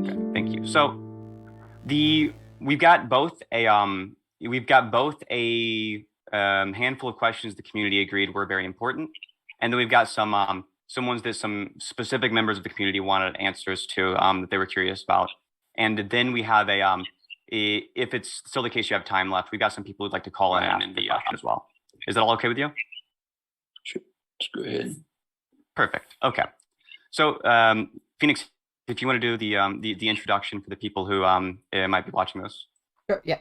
Okay, thank you. So we've got both a handful of questions the community agreed were very important, and then we've got some ones that some specific members of the community wanted answers to that they were curious about, and then we have if it's still the case you have time left, we've got some people who'd like to call in and ask the question as well. Is that all okay with you? Sure. Let's go ahead. Perfect. Okay. So Phoenix, if you want to do the introduction for the people who might be watching this. Sure, yeah.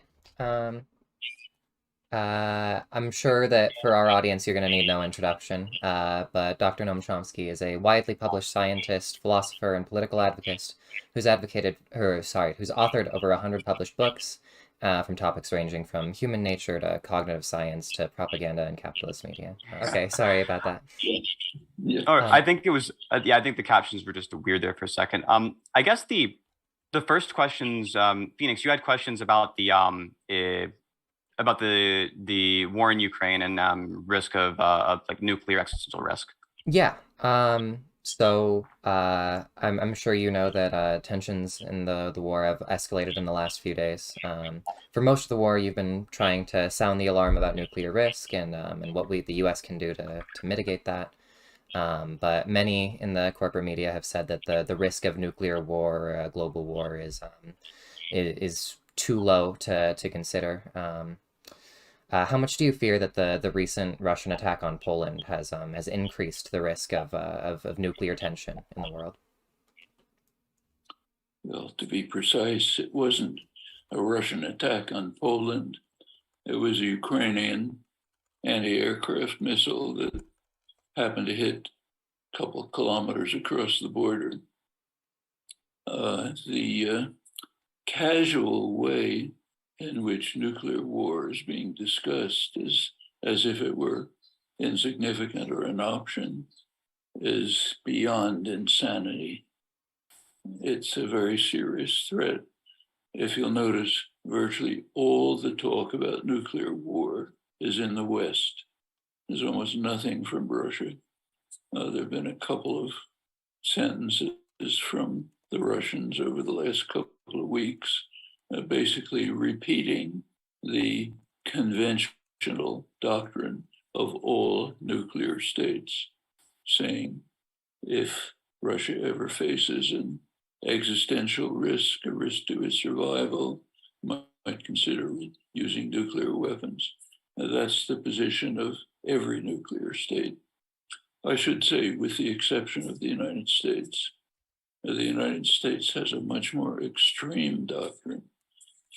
I'm sure that for our audience, you're going to need no introduction, but Dr. Noam Chomsky is a widely published scientist, philosopher, and political advocate who's authored over 100 published books from topics ranging from human nature to cognitive science to propaganda and capitalist media. Okay, sorry about that. Yeah. Oh, I think it was, I think the captions were just weird there for a second. I guess the first questions, Phoenix, you had questions about the war in Ukraine and risk of like nuclear existential risk. Yeah. I'm sure you know that tensions in the war have escalated in the last few days. For most of the war, you've been trying to sound the alarm about nuclear risk and what the U.S. can do to mitigate that. But many in the corporate media have said that the risk of nuclear war, global war, is too low to consider. How much do you fear that the recent Russian attack on Poland has increased the risk of nuclear tension in the world? Well, to be precise, it wasn't a Russian attack on Poland. It was a Ukrainian anti-aircraft missile that happened to hit a couple of kilometers across the border. The casual way in which nuclear war is being discussed is as if it were insignificant or an option is beyond insanity. It's a very serious threat. If you'll notice, virtually all the talk about nuclear war is in the West. There's almost nothing from Russia. There have been a couple of sentences from the Russians over the last couple of weeks, basically repeating the conventional doctrine of all nuclear states, saying if Russia ever faces an existential risk, a risk to its survival, might consider using nuclear weapons. That's the position of every nuclear state. I should say, with the exception of the United States. The United States has a much more extreme doctrine,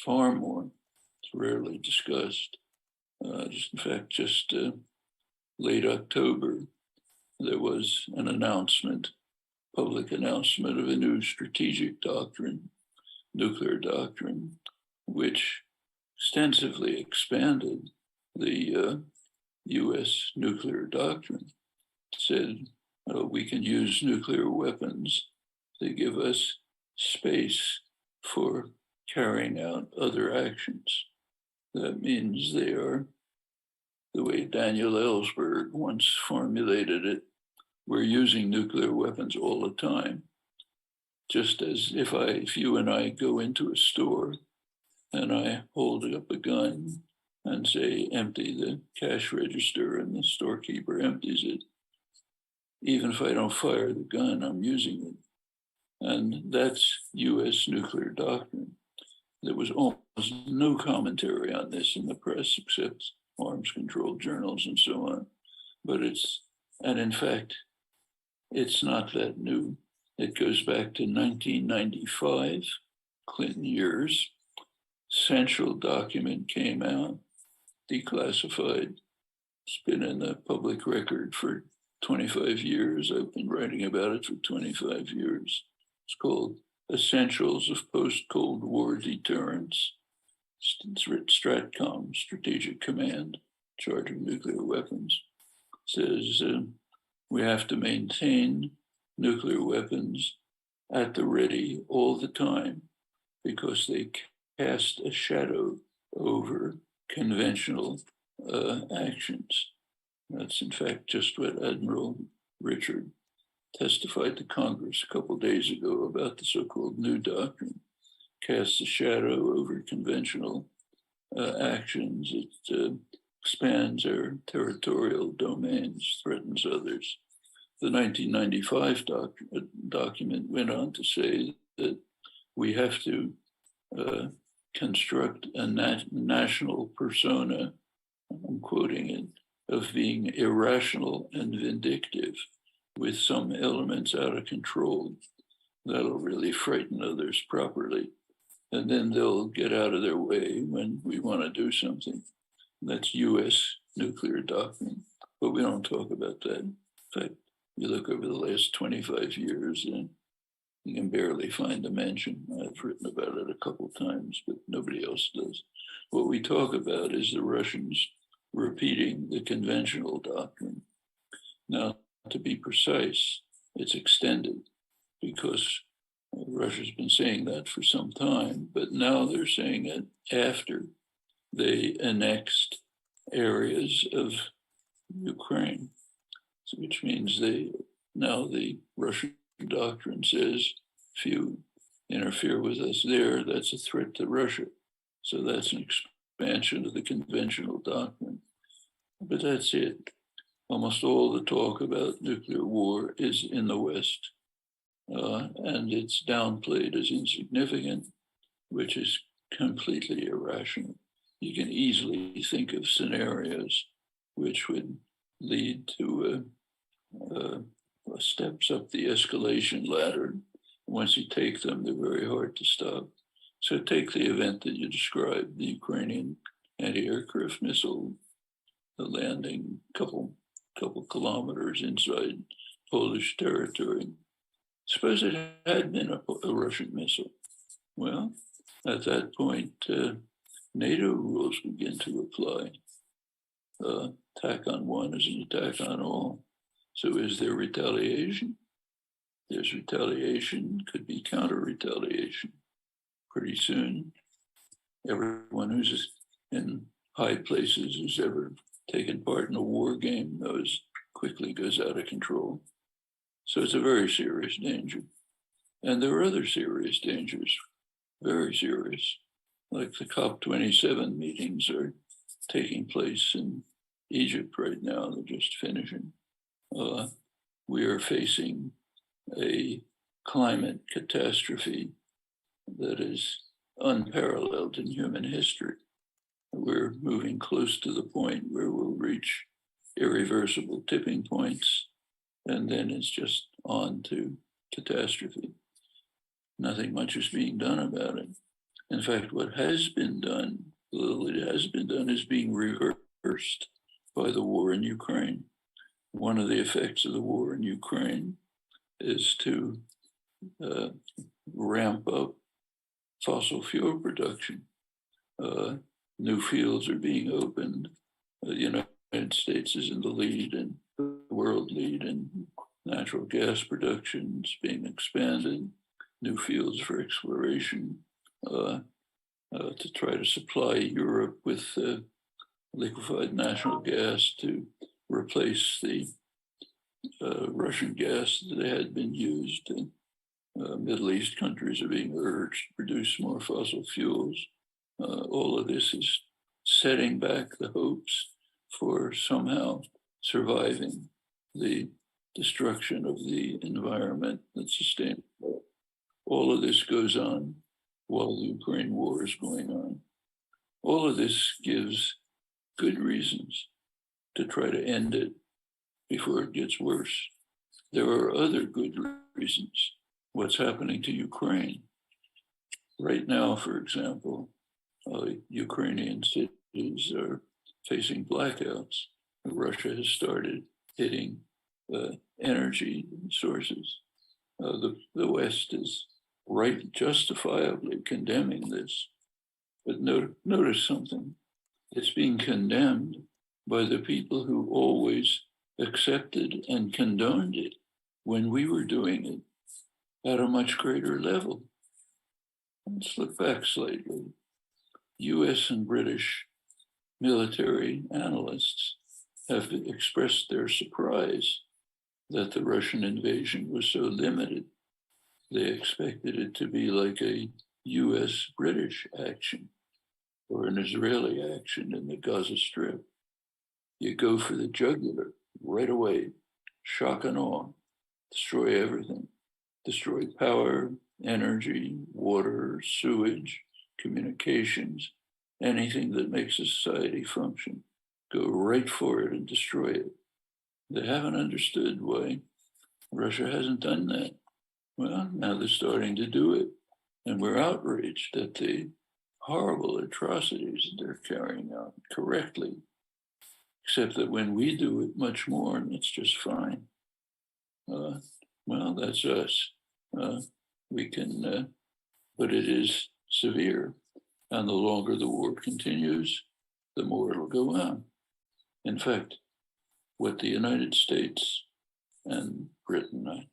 far more. It's rarely discussed. In fact, late October, there was an announcement, public announcement of a new strategic doctrine, nuclear doctrine, which extensively expanded the US nuclear doctrine. It said we can use nuclear weapons to give us space for carrying out other actions. That means they are, the way Daniel Ellsberg once formulated it, we're using nuclear weapons all the time. Just as if you and I go into a store and I hold up a gun and say, empty the cash register, and the storekeeper empties it, even if I don't fire the gun, I'm using it. And that's US nuclear doctrine. There was almost no commentary on this in the press except arms control journals and so on. But in fact, it's not that new. It goes back to 1995, Clinton years. Central document came out, declassified. It's been in the public record for 25 years. I've been writing about it for 25 years. It's called Essentials of Post-Cold War Deterrence. It's Stratcom, Strategic Command, Charge of Nuclear Weapons. It says we have to maintain nuclear weapons at the ready all the time because they cast a shadow over conventional actions. That's in fact just what Admiral Richard testified to Congress a couple of days ago about the so-called new doctrine, casts a shadow over conventional actions. It expands our territorial domains, threatens others. The 1995 document went on to say that we have to construct a national persona, I'm quoting it, of being irrational and vindictive with some elements out of control. That'll really frighten others properly. And then they'll get out of their way when we want to do something. That's US nuclear doctrine, but we don't talk about that. In fact, you look over the last 25 years and you can barely find a mention. I've written about it a couple times, but nobody else does. What we talk about is the Russians repeating the conventional doctrine. Now, to be precise, it's extended because Russia's been saying that for some time, but now they're saying it after they annexed areas of Ukraine, which means now the Russian doctrine says if you interfere with us there, that's a threat to Russia. So that's an expansion of the conventional doctrine. But that's it. Almost all the talk about nuclear war is in the West, and it's downplayed as insignificant, which is completely irrational. You can easily think of scenarios which would lead to steps up the escalation ladder. Once you take them, they're very hard to stop. So take the event that you described, the Ukrainian anti-aircraft missile landing a couple kilometers inside Polish territory. Suppose it had been a Russian missile. Well, at that point, NATO rules begin to apply. Attack on one is an attack on all. So is there retaliation? There's retaliation, could be counter-retaliation. Pretty soon, everyone who's in high places who's ever taken part in a war game knows quickly goes out of control. So it's a very serious danger. And there are other serious dangers, very serious, like the COP27 meetings are taking place in Egypt right now. They're just finishing. We are facing a climate catastrophe that is unparalleled in human history. We're moving close to the point where we'll reach irreversible tipping points, and then it's just on to catastrophe. Nothing much is being done about it. In fact, what has been done, little it has been done, is being reversed by the war in Ukraine. One of the effects of the war in Ukraine is to ramp up fossil fuel production. New fields are being opened. The United States is in the lead and the world lead in natural gas production is being expanded, new fields for exploration to try to supply Europe with liquefied natural gas to replace the Russian gas that had been used. And Middle East countries are being urged to produce more fossil fuels. All of this is setting back the hopes for somehow surviving the destruction of the environment that's sustainable. All of this goes on while the Ukraine war is going on. All of this gives good reasons to try to end it before it gets worse. There are other good reasons. What's happening to Ukraine? Right now, for example, Ukrainian cities are facing blackouts. Russia has started hitting energy sources. The West is right justifiably condemning this. But notice something. It's being condemned by the people who always accepted and condoned it when we were doing it at a much greater level. Let's look back slightly. US and British military analysts have expressed their surprise that the Russian invasion was so limited. They expected it to be like a US-British action or an Israeli action in the Gaza Strip. You go for the jugular right away, shock and awe, destroy everything, destroy power, energy, water, sewage, communications, anything that makes a society function. Go right for it and destroy it. They haven't understood why Russia hasn't done that. Well, now they're starting to do it. And we're outraged at the horrible atrocities they're carrying out correctly, except that when we do it much more, and it's just fine. Well, that's us. We can, but it is severe. And the longer the war continues, the more it'll go on. In fact, what the United States and Britain, I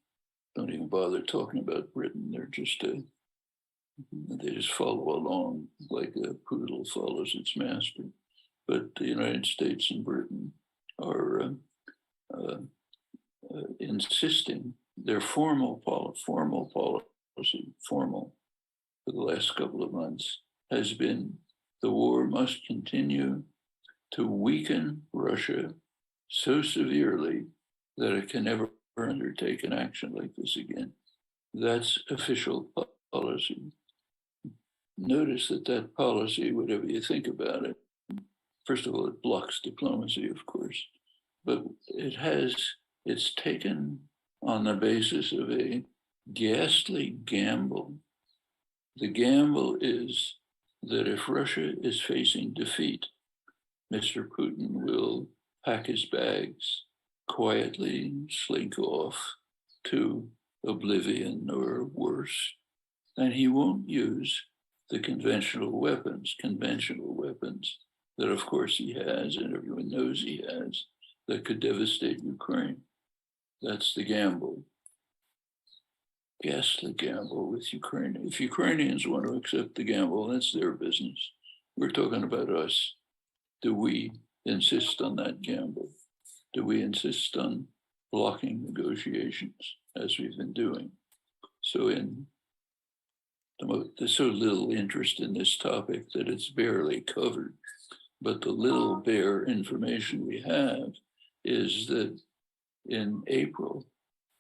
don't even bother talking about Britain, they just follow along like a poodle follows its master. But the United States and Britain are insisting their formal policy for the last couple of months has been the war must continue to weaken Russia so severely that it can never undertake an action like this again. That's official policy. Notice that policy, whatever you think about it, first of all, it blocks diplomacy, of course, but it's taken on the basis of a ghastly gamble. The gamble is that if Russia is facing defeat, Mr. Putin will pack his bags, quietly slink off to oblivion or worse, and he won't use the conventional weapons that of course he has and everyone knows he has that could devastate Ukraine. That's the gamble. Ghastly gamble with Ukraine. If Ukrainians want to accept the gamble, that's their business. We're talking about us. Do we insist on that gamble? Do we insist on blocking negotiations as we've been doing? So there's so little interest in this topic that it's barely covered. But the little bare information we have is that in April,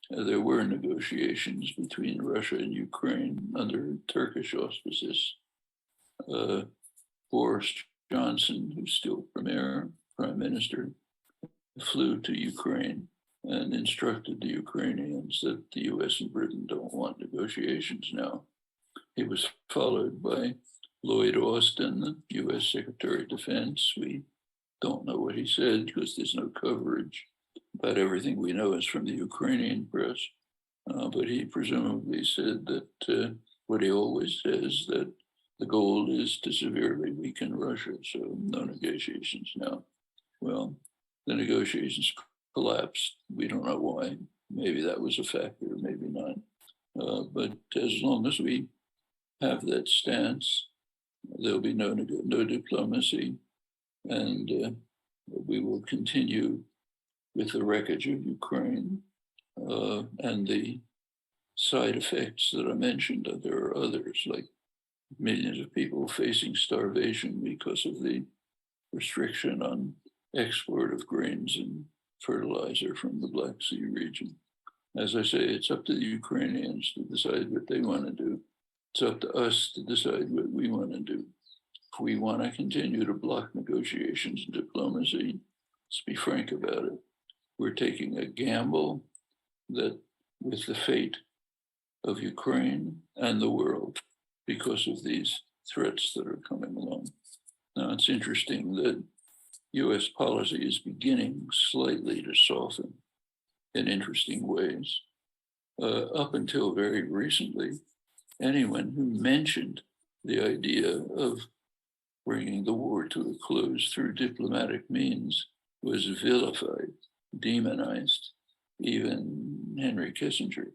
there were negotiations between Russia and Ukraine under Turkish auspices. Boris Johnson, who's still prime minister, flew to Ukraine and instructed the Ukrainians that the US and Britain don't want negotiations now. He was followed by Lloyd Austin, the US Secretary of Defense. We don't know what he said because there's no coverage, but everything we know is from the Ukrainian press. But he presumably said that what he always says, that the goal is to severely weaken Russia, so no negotiations now. Well, the negotiations collapsed. We don't know why. Maybe that was a factor, maybe not. But as long as we have that stance, there'll be no diplomacy, and we will continue with the wreckage of Ukraine and the side effects that I mentioned. There are others, like millions of people facing starvation because of the restriction on export of grains and fertilizer from the Black Sea region. As I say, it's up to the Ukrainians to decide what they want to do. It's up to us to decide what we want to do. If we want to continue to block negotiations and diplomacy, let's be frank about it. We're taking a gamble that with the fate of Ukraine and the world because of these threats that are coming along. Now, it's interesting that US policy is beginning slightly to soften in interesting ways. Up until very recently, anyone who mentioned the idea of bringing the war to a close through diplomatic means was vilified, demonized. Even Henry Kissinger,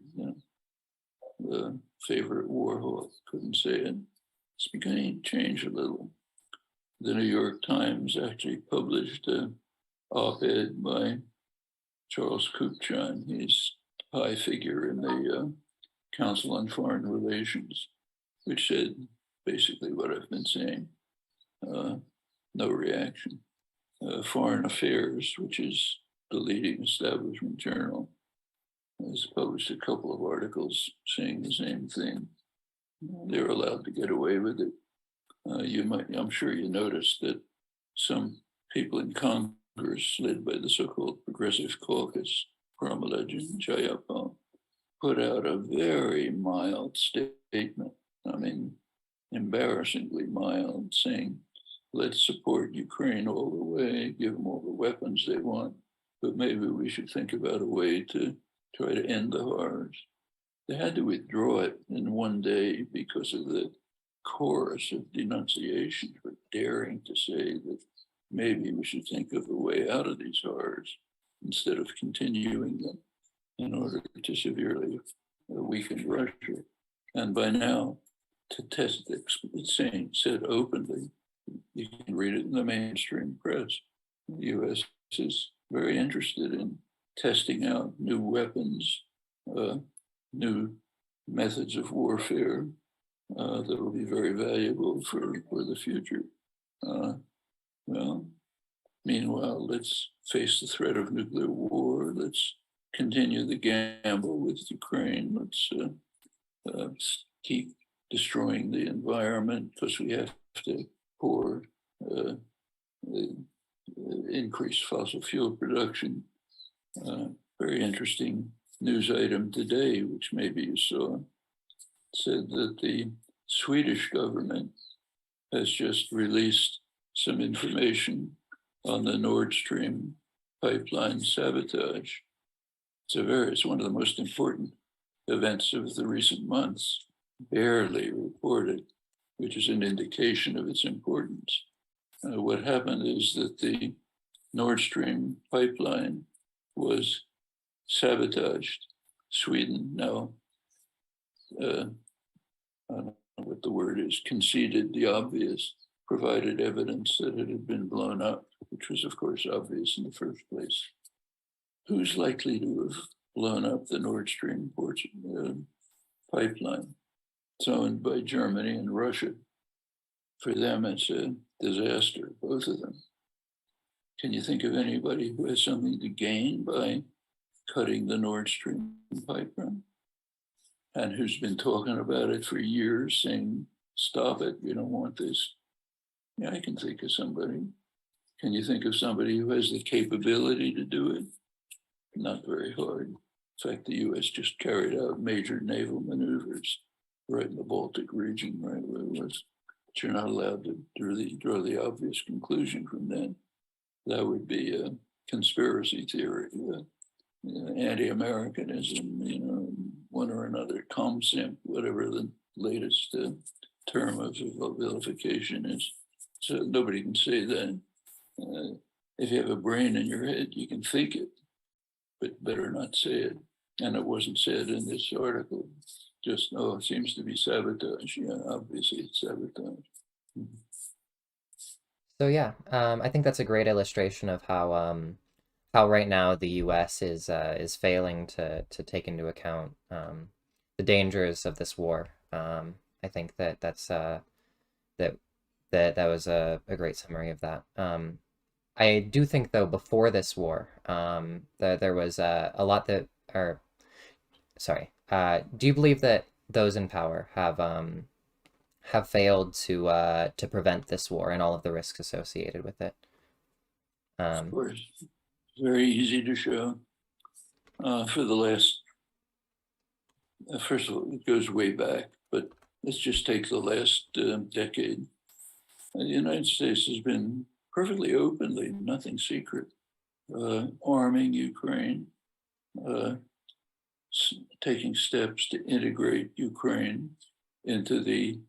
the favorite war hawk, couldn't say it. It's beginning to change a little. The New York Times actually published an op-ed by Charles Kupchan. He's a high figure in the Council on Foreign Relations, which said basically what I've been saying. No reaction. Foreign Affairs, which is the leading establishment journal, has published a couple of articles saying the same thing. They're allowed to get away with it. I'm sure you noticed that some people in Congress, led by the so-called Progressive Caucus, Pramila Jayapal, put out a very mild statement. I mean, embarrassingly mild, saying, let's support Ukraine all the way, give them all the weapons they want, but maybe we should think about a way to try to end the horrors. They had to withdraw it in one day because of the chorus of denunciation for daring to say that maybe we should think of a way out of these horrors instead of continuing them in order to severely weaken Russia. And by now, to test it's saying, said openly, you can read it in the mainstream press, the US is very interested in testing out new weapons, new methods of warfare that will be very valuable for the future. Well, meanwhile, let's face the threat of nuclear war. Let's continue the gamble with Ukraine. Let's keep destroying the environment because we have to pour increase fossil fuel production. Very interesting news item today, which maybe you saw, said that the Swedish government has just released some information on the Nord Stream pipeline sabotage. It's one of the most important events of the recent months, barely reported, which is an indication of its importance. What happened is that the Nord Stream pipeline was sabotaged. Sweden now, I don't know what the word is, conceded the obvious, provided evidence that it had been blown up, which was of course obvious in the first place. Who's likely to have blown up the Nord Stream pipeline? It's owned by Germany and Russia. For them, it's a disaster, both of them. Can you think of anybody who has something to gain by cutting the Nord Stream pipeline? And who's been talking about it for years, saying, stop it, we don't want this. Yeah, I can think of somebody. Can you think of somebody who has the capability to do it? Not very hard. In fact, the US just carried out major naval maneuvers right in the Baltic region, right where it was. But you're not allowed to draw the obvious conclusion from that. That would be a conspiracy theory, anti-Americanism, one or another, ComSimp, whatever the latest term of vilification is. So nobody can say that. If you have a brain in your head, you can think it, but better not say it. And it wasn't said in this article. Just, it seems to be sabotage. Yeah, obviously it's sabotage. Mm-hmm. So yeah, I think that's a great illustration of how right now the U.S. is failing to take into account the dangers of this war. I think that was a great summary of that. I do think though before this war, there was a lot that, or sorry, do you believe that those in power have failed to prevent this war and all of the risks associated with it? Of course, very easy to show. For the last, first of all, it goes way back, but let's just take the last decade. The United States has been perfectly openly, nothing secret, arming Ukraine, taking steps to integrate Ukraine into the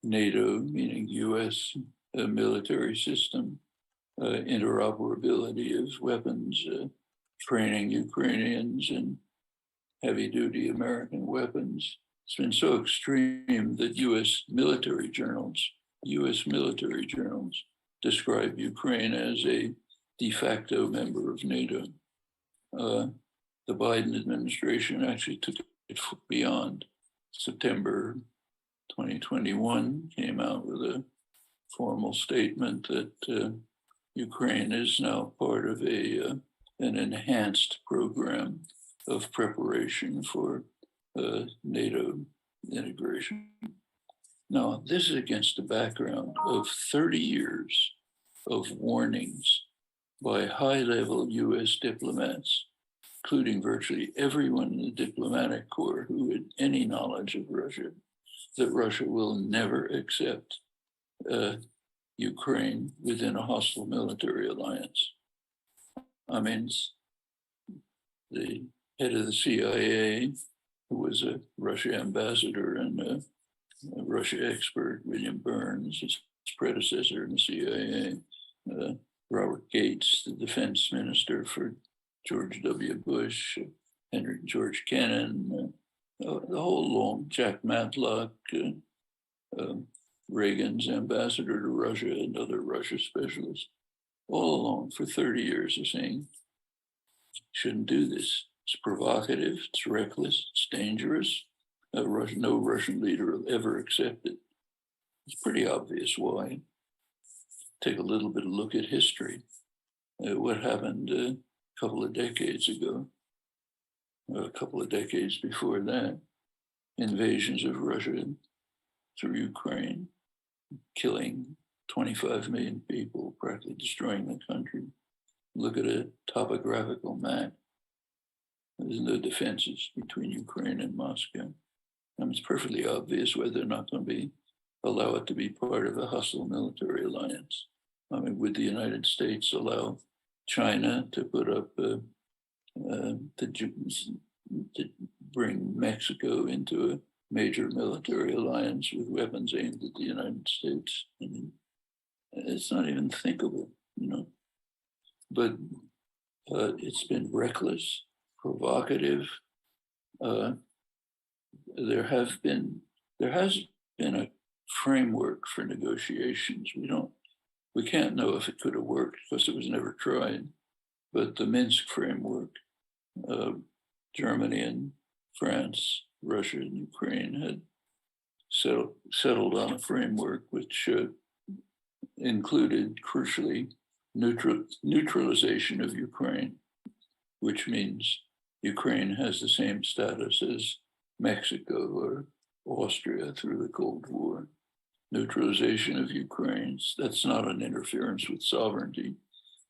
NATO, meaning US military system, interoperability of weapons, training Ukrainians in heavy-duty American weapons. It's been so extreme that US military journals describe Ukraine as a de facto member of NATO. the Biden administration actually took it beyond. September 2021 came out with a formal statement that Ukraine is now part of an enhanced program of preparation for NATO integration. Now, this is against the background of 30 years of warnings by high-level US diplomats, including virtually everyone in the diplomatic corps who had any knowledge of Russia, that Russia will never accept Ukraine within a hostile military alliance. I mean, the head of the CIA, who was a Russia ambassador and a Russia expert, William Burns, his predecessor in the CIA, Robert Gates, the defense minister for George W. Bush, George Kennan, the whole long, Jack Matlock, Reagan's ambassador to Russia and other Russia specialists, all along for 30 years are saying, shouldn't do this. It's provocative, it's reckless, it's dangerous. No Russian leader will ever accept it. It's pretty obvious why. Take a little bit of look at history. What happened a couple of decades ago, a couple of decades before that, invasions of Russia through Ukraine, killing 25 million people, practically destroying the country. Look at a topographical map. There's no defenses between Ukraine and Moscow. And it's perfectly obvious whether they're not going to allow it to be part of a hostile military alliance. I mean, would the United States allow China to put up, to bring Mexico into a major military alliance with weapons aimed at the United States? I mean, it's not even thinkable, you know. But it's been reckless, provocative. There has been a framework for negotiations. We can't know if it could have worked because it was never tried. But the Minsk framework, Germany and France, Russia and Ukraine had settled on a framework which included, crucially, neutralization of Ukraine, which means Ukraine has the same status as Mexico or Austria through the Cold War. Neutralization of Ukraine, that's not an interference with sovereignty.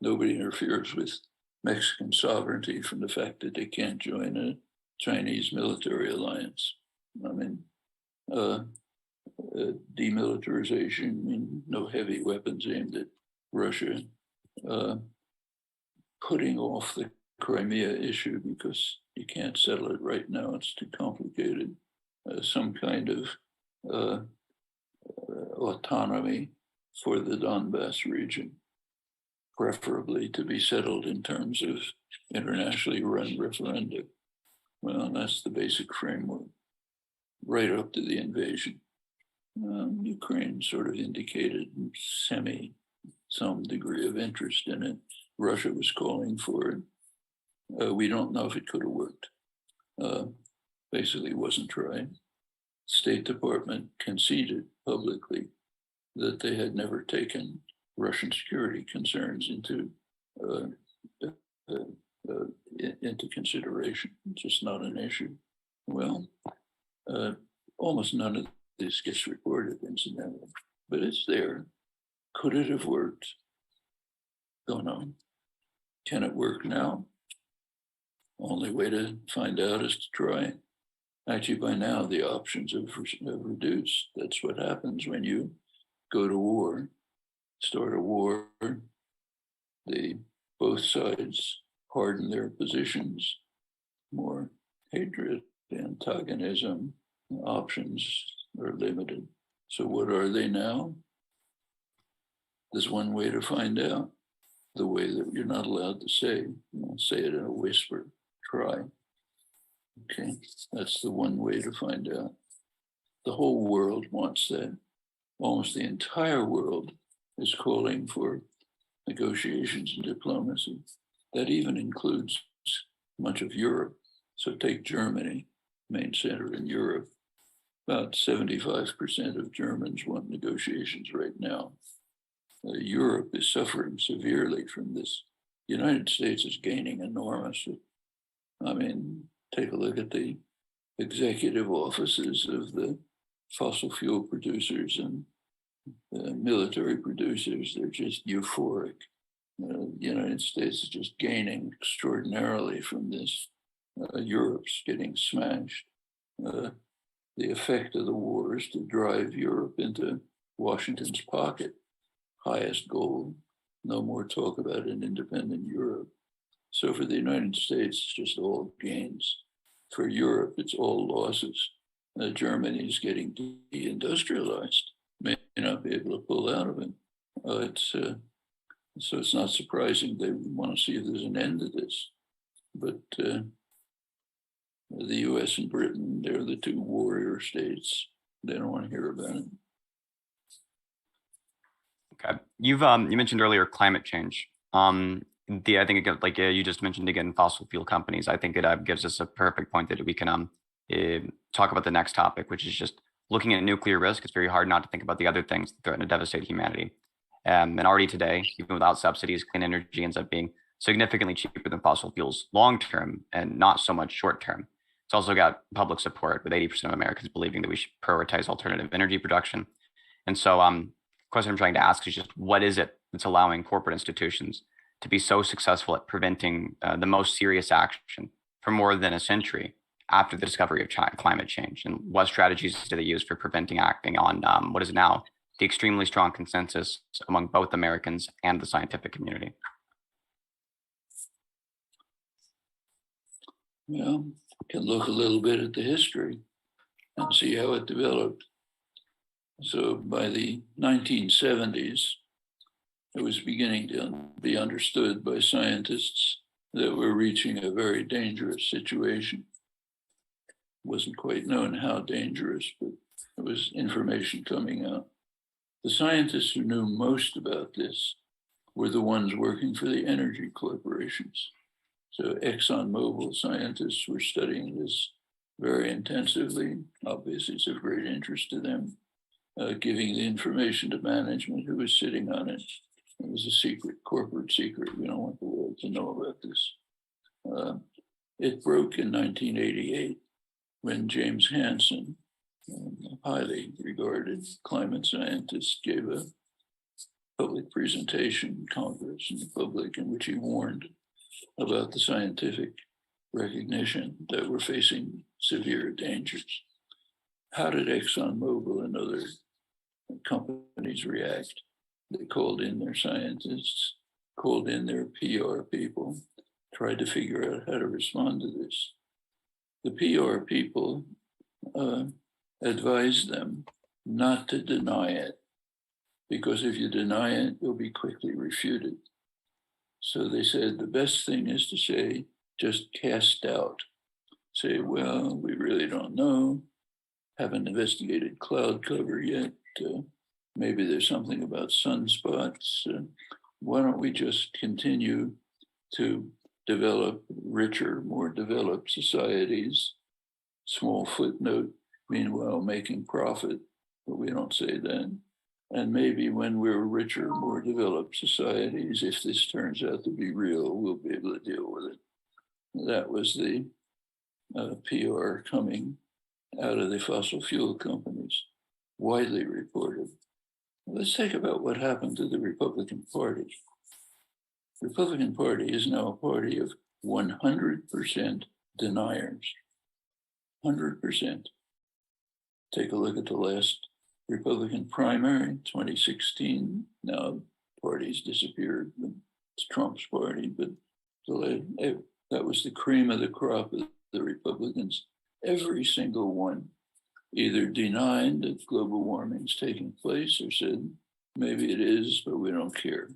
Nobody interferes with Mexican sovereignty from the fact that they can't join a Chinese military alliance. I mean, demilitarization, no heavy weapons aimed at Russia, putting off the Crimea issue because you can't settle it right now, it's too complicated. Some kind of autonomy for the Donbass region, preferably to be settled in terms of internationally run referenda. Well, that's the basic framework, right up to the invasion. Ukraine sort of indicated some degree of interest in it. Russia was calling for it. We don't know if it could have worked. Basically, wasn't tried. State Department conceded publicly that they had never taken Russian security concerns into consideration. It's just not an issue. Well, almost none of this gets reported, incidentally, but it's there. Could it have worked? Don't know. Can it work now? Only way to find out is to try. Actually, by now, the options have reduced. That's what happens when you go to war, start a war. Both sides harden their positions, more hatred, antagonism, options are limited. So what are they now? There's one way to find out, the way that you're not allowed to say. You won't say it in a whisper, try. Okay, that's the one way to find out. The whole world wants that. Almost the entire world is calling for negotiations and diplomacy. That even includes much of Europe. So take Germany, main center in Europe. About 75% of Germans want negotiations right now. Europe is suffering severely from this. The United States is gaining enormously. I mean, take a look at the executive offices of the fossil fuel producers and the military producers. They're just euphoric. The United States is just gaining extraordinarily from this. Europe's getting smashed. The effect of the war is to drive Europe into Washington's pocket. Highest goal, no more talk about an independent Europe. So for the United States, it's just all gains. For Europe, it's all losses. Germany is getting deindustrialized, may not be able to pull out of it. So it's not surprising they want to see if there's an end to this. But the US and Britain, they're the two warrior states. They don't want to hear about it. Okay, you mentioned earlier climate change. I think like you just mentioned again, fossil fuel companies. I think it gives us a perfect point that we can talk about the next topic, which is just looking at nuclear risk. It's very hard not to think about the other things that threaten to devastate humanity. And already today, even without subsidies, clean energy ends up being significantly cheaper than fossil fuels long term and not so much short term. It's also got public support with 80% of Americans believing that we should prioritize alternative energy production. And so the question I'm trying to ask is just what is it that's allowing corporate institutions to be so successful at preventing the most serious action for more than a century after the discovery of climate change? And what strategies do they use for preventing acting on what is now the extremely strong consensus among both Americans and the scientific community? Well, we can look a little bit at the history and see how it developed. So by the 1970s, it was beginning to be understood by scientists that we're reaching a very dangerous situation. It wasn't quite known how dangerous, but there was information coming out. The scientists who knew most about this were the ones working for the energy corporations. So ExxonMobil scientists were studying this very intensively. Obviously, it's of great interest to them, giving the information to management who was sitting on it. It was a secret, corporate secret. We don't want the world to know about this. It broke in 1988 when James Hansen, a highly regarded climate scientist, gave a public presentation in Congress and the public in which he warned about the scientific recognition that we're facing severe dangers. How did ExxonMobil and other companies react? They called in their scientists, called in their PR people, tried to figure out how to respond to this. The PR people advised them not to deny it, because if you deny it, you'll be quickly refuted. So they said the best thing is to say, just cast doubt. Say, well, we really don't know, haven't investigated cloud cover yet. Maybe there's something about sunspots. Why don't we just continue to develop richer, more developed societies? Small footnote, meanwhile making profit, but we don't say that. And maybe when we're richer, more developed societies, if this turns out to be real, we'll be able to deal with it. That was the PR coming out of the fossil fuel companies, widely reported. Let's think about what happened to the Republican Party. The Republican Party is now a party of 100% deniers. 100%. Take a look at the last Republican primary, 2016. Now the party's disappeared. It's Trump's party, but that was the cream of the crop of the Republicans. Every single one either denied that global warming is taking place or said, maybe it is, but we don't care.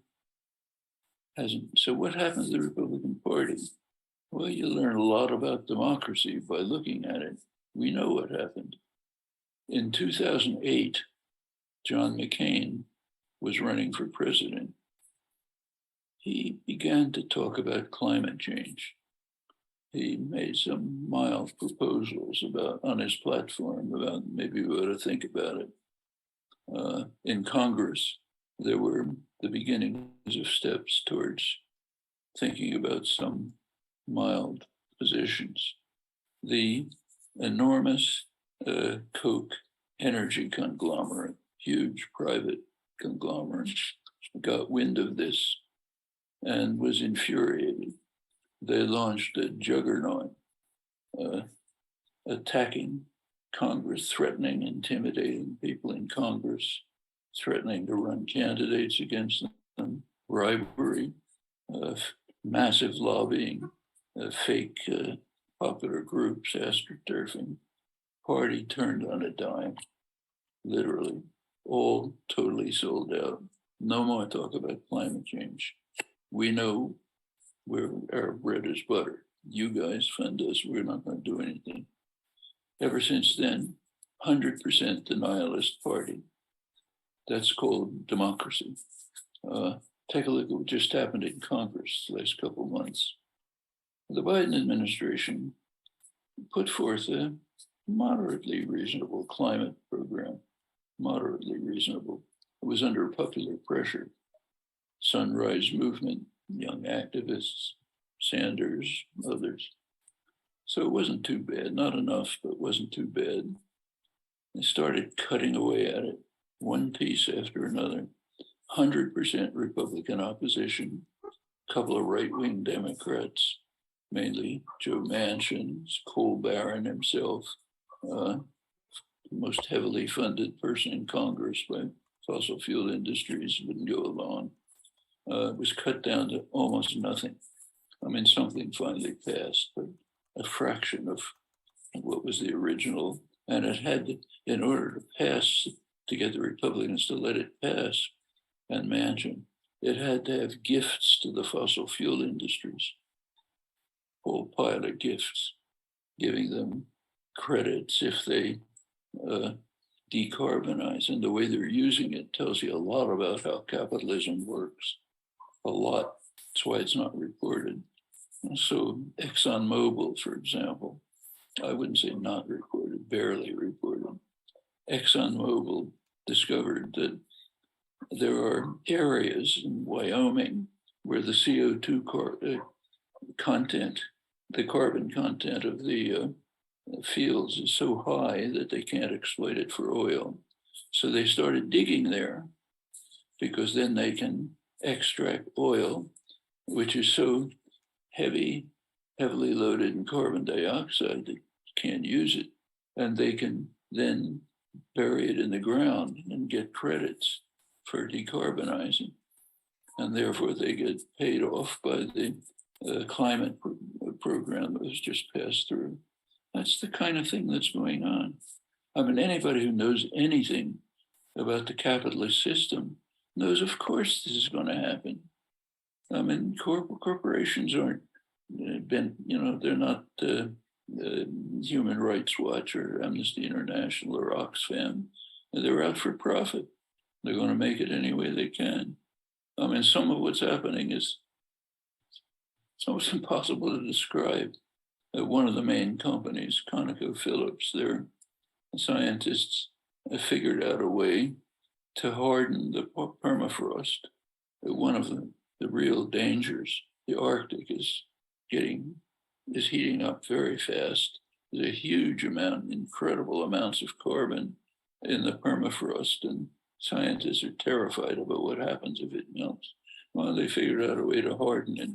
So what happened to the Republican Party? Well, you learn a lot about democracy by looking at it. We know what happened. In 2008, John McCain was running for president. He began to talk about climate change. he made some mild proposals on his platform about maybe we ought to think about it. In Congress, there were the beginnings of steps towards thinking about some mild positions. The enormous Koch energy conglomerate, huge private conglomerate, got wind of this and was infuriated. They launched a juggernaut attacking Congress, threatening, intimidating people in Congress, threatening to run candidates against them, bribery, massive lobbying, fake popular groups, astroturfing. Party turned on a dime, literally, all totally sold out. No more talk about climate change. We know where our bread is butter. You guys fund us, we're not going to do anything. Ever since then, 100% denialist party. That's called democracy. Take a look at what just happened in Congress the last couple of months. The Biden administration put forth a moderately reasonable climate program, moderately reasonable. It was under popular pressure. Sunrise Movement, young activists, Sanders, others. So it wasn't too bad, not enough, but wasn't too bad. They started cutting away at it, one piece after another. 100% Republican opposition, a couple of right-wing Democrats, mainly Joe Manchin's coal baron himself, the most heavily funded person in Congress by fossil fuel industries, wouldn't go along. It was cut down to almost nothing. I mean, something finally passed, but a fraction of what was the original. And it had to, in order to pass, to get the Republicans to let it pass, and Manchin, it had to have gifts to the fossil fuel industries, whole pile of gifts, giving them credits if they decarbonize. And the way they're using it tells you a lot about how capitalism works, a lot. That's why it's not reported. So ExxonMobil, for example, I wouldn't say not reported, barely reported. ExxonMobil discovered that there are areas in Wyoming where the CO2 content, the carbon content of the fields is so high that they can't exploit it for oil. So they started digging there because then they can extract oil, which is so heavily loaded in carbon dioxide, they can't use it. And they can then bury it in the ground and get credits for decarbonizing. And therefore they get paid off by the climate program that was just passed through. That's the kind of thing that's going on. I mean, anybody who knows anything about the capitalist system knows, of course, this is going to happen. I mean, corporations aren't they're not Human Rights Watch or Amnesty International or Oxfam. They're out for profit. They're going to make it any way they can. I mean, some of what's happening is it's almost impossible to describe. One of the main companies, ConocoPhillips, their scientists have figured out a way to harden the permafrost. One of the real dangers, the Arctic is heating up very fast. There's a huge amount, incredible amounts of carbon in the permafrost, and scientists are terrified about what happens if it melts. Well, they figured out a way to harden it,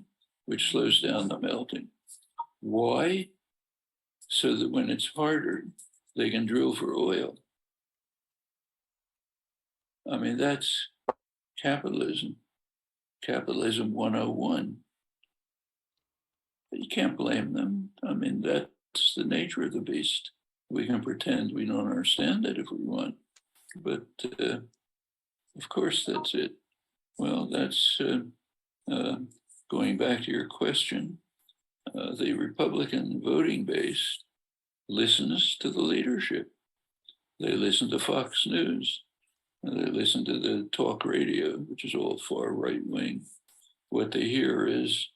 which slows down the melting. Why? So that when it's harder, they can drill for oil. I mean, that's capitalism. Capitalism 101. You can't blame them. I mean, that's the nature of the beast. We can pretend we don't understand it if we want, but of course that's it. Well, that's going back to your question. The Republican voting base listens to the leadership. They listen to Fox News. They listen to the talk radio, which is all far right wing. What they hear is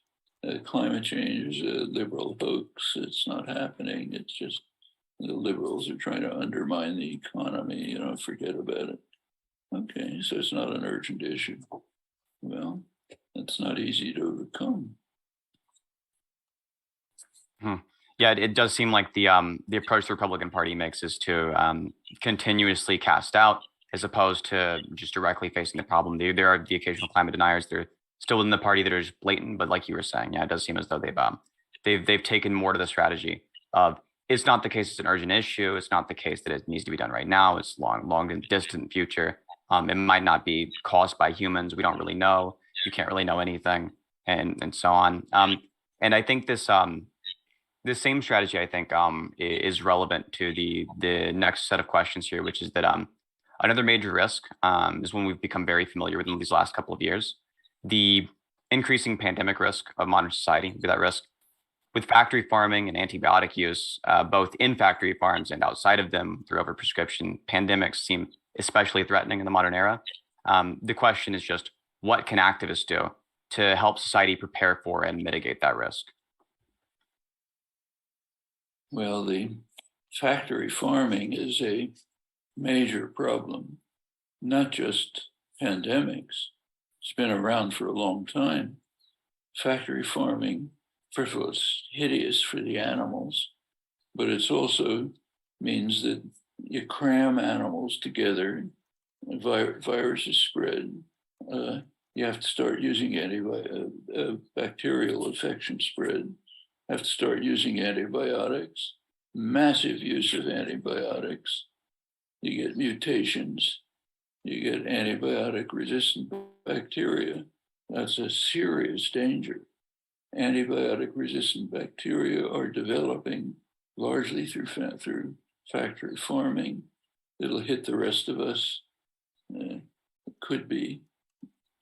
climate change is a liberal hoax. It's not happening. It's just the liberals are trying to undermine the economy, forget about it. Okay, so it's not an urgent issue. Well, it's not easy to overcome. Yeah, it does seem like the approach the Republican Party makes is to continuously cast out as opposed to just directly facing the problem. There are the occasional climate deniers. They're still within the party that are just blatant, but like you were saying, yeah, it does seem as though they've taken more to the strategy of it's not the case it's an urgent issue. It's not the case that it needs to be done right now. It's long and distant future. It might not be caused by humans. We don't really know. You can't really know anything, and so on. And I think this same strategy, I think, is relevant to the next set of questions here, which is that another major risk is one we've become very familiar with in these last couple of years, the increasing pandemic risk of modern society, that risk with factory farming and antibiotic use, both in factory farms and outside of them through overprescription. Pandemics seem especially threatening in the modern era. The question is just, what can activists do to help society prepare for and mitigate that risk? Well, the factory farming is a major problem, not just pandemics. It's been around for a long time. Factory farming, first of all, it's hideous for the animals, but it's also means that you cram animals together, viruses spread. You have to start using bacterial infection spread. Have to start using antibiotics, massive use of antibiotics. You get mutations, you get antibiotic resistant bacteria. That's a serious danger. Antibiotic resistant bacteria are developing largely through factory farming. It'll hit the rest of us. It could be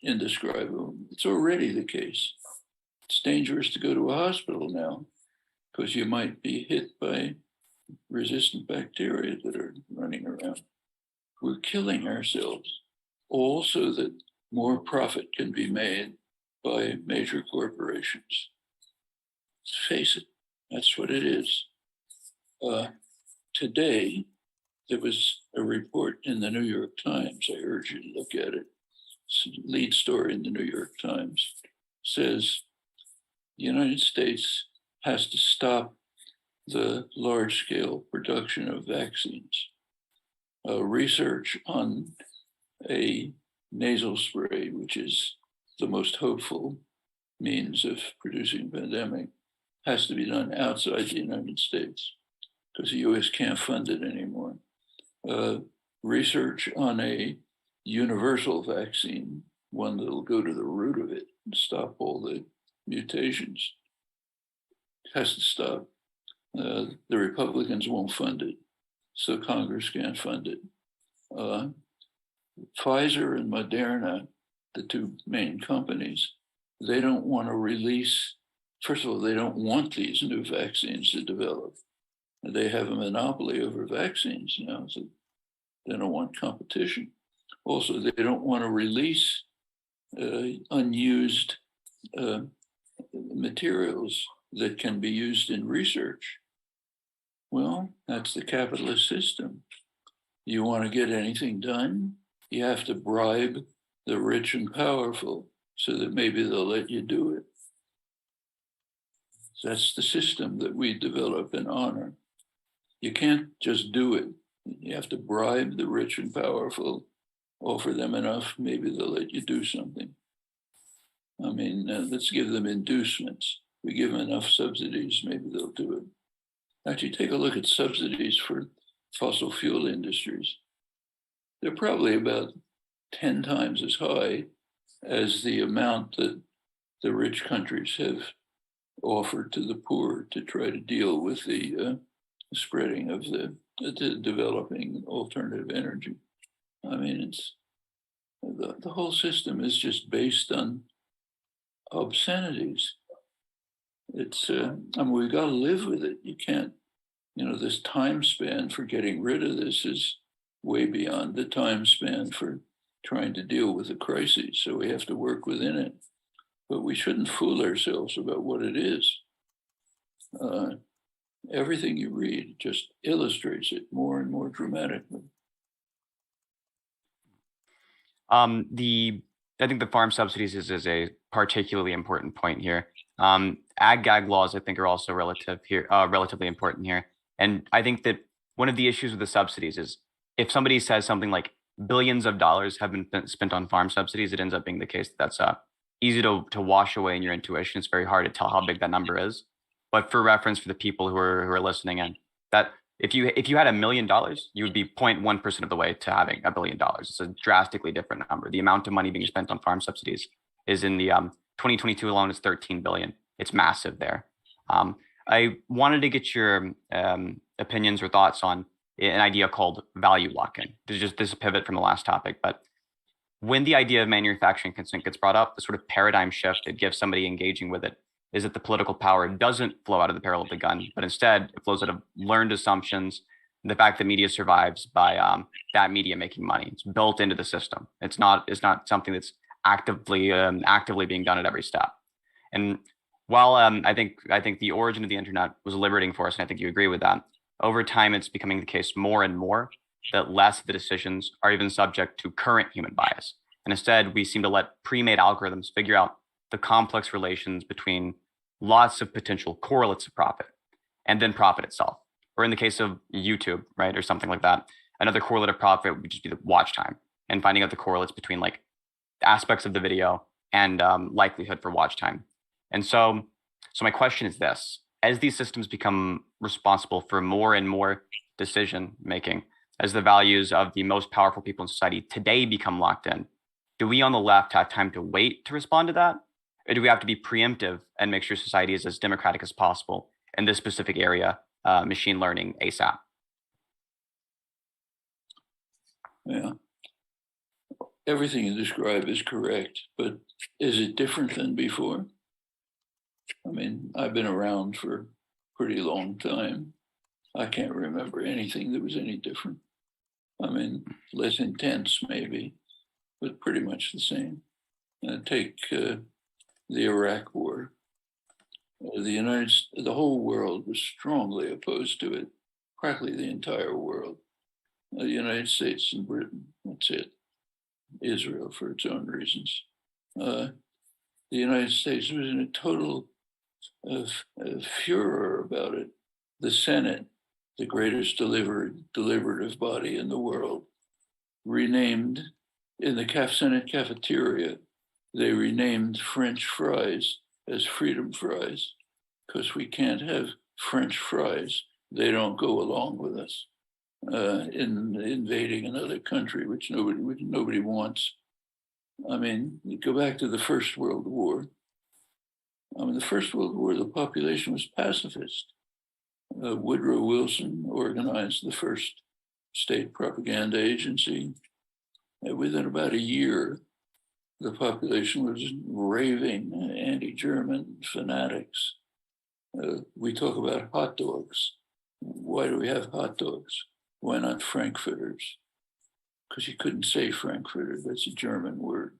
indescribable. It's already the case. It's dangerous to go to a hospital now because you might be hit by resistant bacteria that are running around. We're killing ourselves, all so that more profit can be made by major corporations. Let's face it, that's what it is. Today, there was a report in the New York Times. I urge you to look at it. It's a lead story in the New York Times. Says the United States has to stop the large-scale production of vaccines. Research on a nasal spray, which is the most hopeful means of producing a pandemic, has to be done outside the United States because the US can't fund it anymore. Research on a universal vaccine, one that'll go to the root of it and stop all the mutations, has to stop. The Republicans won't fund it, so Congress can't fund it. Pfizer and Moderna, the two main companies, they don't want to release, first of all, they don't want these new vaccines to develop. They have a monopoly over vaccines now, so they don't want competition. Also, they don't want to release unused materials that can be used in research. Well, that's the capitalist system. You want to get anything done, you have to bribe the rich and powerful so that maybe they'll let you do it. That's the system that we develop and honor. You can't just do it. You have to bribe the rich and powerful, offer them enough, maybe they'll let you do something. I mean, let's give them inducements. We give them enough subsidies, maybe they'll do it. Actually, take a look at subsidies for fossil fuel industries. They're probably about 10 times as high as the amount that the rich countries have offered to the poor to try to deal with the spreading of the developing alternative energy. I mean, it's the whole system is just based on obscenities. It's, I mean, we've got to live with it. You can't, this time span for getting rid of this is way beyond the time span for trying to deal with the crises. So we have to work within it. but we shouldn't fool ourselves about what it is. Everything you read just illustrates it more and more dramatically. I think the farm subsidies is a particularly important point here. Ag-gag laws, I think, are also relatively important here. And I think that one of the issues with the subsidies is if somebody says something like billions of dollars have been spent on farm subsidies, it ends up being the case that's easy to wash away in your intuition. It's very hard to tell how big that number is. But for reference for the people who are listening in, that if you had $1 million, you would be 0.1% of the way to having $1 billion. It's a drastically different number. The amount of money being spent on farm subsidies is in the 2022 alone is 13 billion. It's massive there. I wanted to get your opinions or thoughts on an idea called value lock-in. This is a pivot from the last topic, but when the idea of manufacturing consent gets brought up, the sort of paradigm shift that gives somebody engaging with it is that the political power doesn't flow out of the barrel of the gun, but instead it flows out of learned assumptions, the fact that media survives by that media making money. It's built into the system. It's not something that's actively being done at every step. And while I think the origin of the internet was liberating for us, and I think you agree with that, over time it's becoming the case more and more that less of the decisions are even subject to current human bias. And instead, we seem to let pre-made algorithms figure out the complex relations between lots of potential correlates of profit and then profit itself. Or in the case of YouTube, right, or something like that, another correlate of profit would just be the watch time and finding out the correlates between like aspects of the video and likelihood for watch time. And so my question is this: as these systems become responsible for more and more decision making, as the values of the most powerful people in society today become locked in, do we on the left have time to wait to respond to that? Or do we have to be preemptive and make sure society is as democratic as possible in this specific area, machine learning, ASAP? Yeah. Everything you describe is correct, but is it different than before? I mean, I've been around for a pretty long time. I can't remember anything that was any different. I mean, less intense maybe, but pretty much the same. Take the Iraq War. The whole world was strongly opposed to it, practically the entire world. The United States and Britain, that's it. Israel for its own reasons. The United States was in a total of furor about it. The Senate, the greatest deliberative body in the world, renamed in the Senate cafeteria, they renamed French fries as freedom fries because we can't have French fries. They don't go along with us in invading another country, which nobody wants. I mean, you go back to the First World War. I mean, the First World War, the population was pacifist. Woodrow Wilson organized the first state propaganda agency. And within about a year, the population was raving anti-German fanatics. We talk about hot dogs. Why do we have hot dogs? Why not Frankfurters? Because you couldn't say Frankfurter, that's a German word.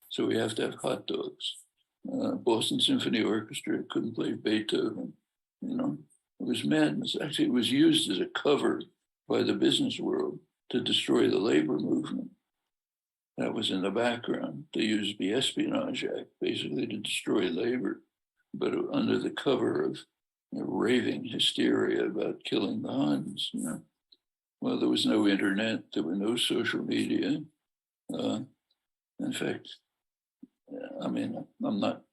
So we have to have hot dogs. Boston Symphony Orchestra couldn't play Beethoven. You know, it was madness. Actually, it was used as a cover by the business world to destroy the labor movement. That was in the background. They used the Espionage Act basically to destroy labor, but under the cover of raving hysteria about killing the Huns. You know? Well, there was no internet. There were no social media. In fact, I mean, I'm not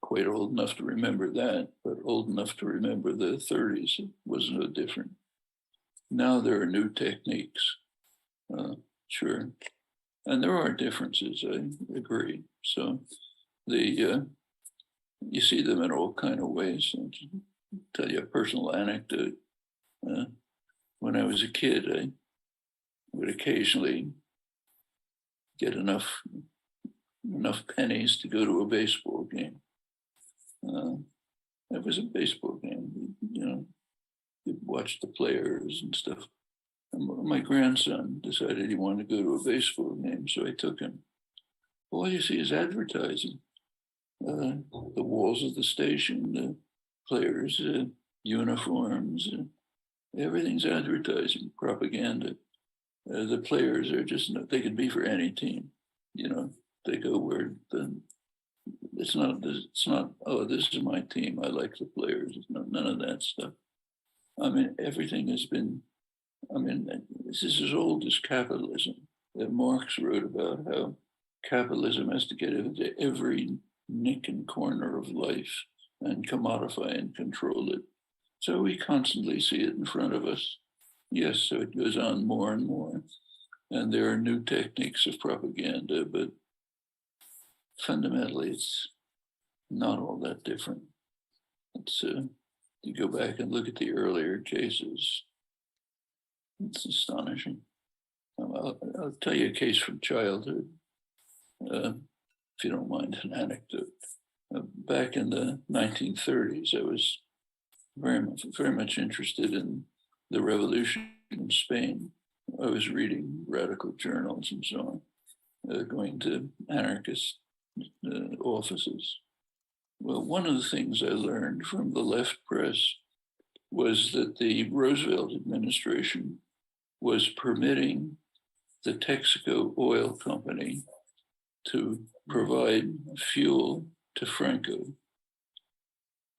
quite old enough to remember that, but old enough to remember the 30s. It was no different. Now there are new techniques, sure. And there are differences, I agree. So you see them in all kind of ways. I'll tell you a personal anecdote. When I was a kid, I would occasionally get enough pennies to go to a baseball game. It was a baseball game, you know, you'd watch the players and stuff. And my grandson decided he wanted to go to a baseball game, so I took him. All you see is advertising. the walls of the station, the players' uniforms, everything's advertising, propaganda. The players are just, they can be for any team, you know, they go where it's not, oh, this is my team, I like the players. None of that stuff. I mean, everything has been, I mean, this is as old as capitalism. That Marx wrote about how capitalism has to get into every nick and corner of life and commodify and control it. So we constantly see it in front of us. Yes, so it goes on more and more. And there are new techniques of propaganda, but fundamentally it's not all that different. It's you go back and look at the earlier cases, it's astonishing. I'll tell you a case from childhood, if you don't mind an anecdote. Back in the 1930s, I was very much interested in the revolution in Spain. I was reading radical journals and so on, going to anarchist offices. Well, one of the things I learned from the left press was that the Roosevelt administration was permitting the Texaco Oil Company to provide fuel to Franco.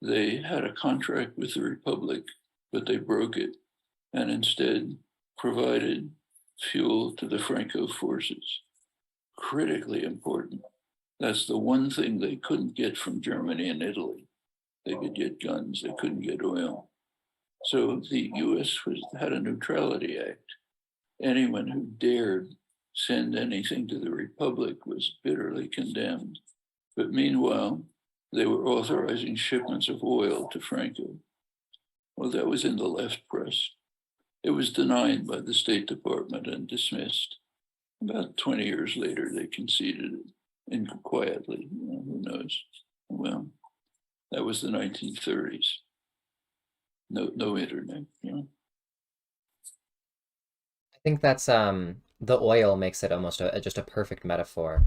They had a contract with the Republic, but they broke it and instead provided fuel to the Franco forces. Critically important. That's the one thing they couldn't get from Germany and Italy. They could get guns, they couldn't get oil. So the US had a neutrality act. Anyone who dared send anything to the Republic was bitterly condemned. But meanwhile, they were authorizing shipments of oil to Franco. Well, that was in the left press. It was denied by the State Department and dismissed. About 20 years later, they conceded it quietly. You know, who knows? Well, that was the 1930s. No internet, you know. I think that's the oil makes it almost just a perfect metaphor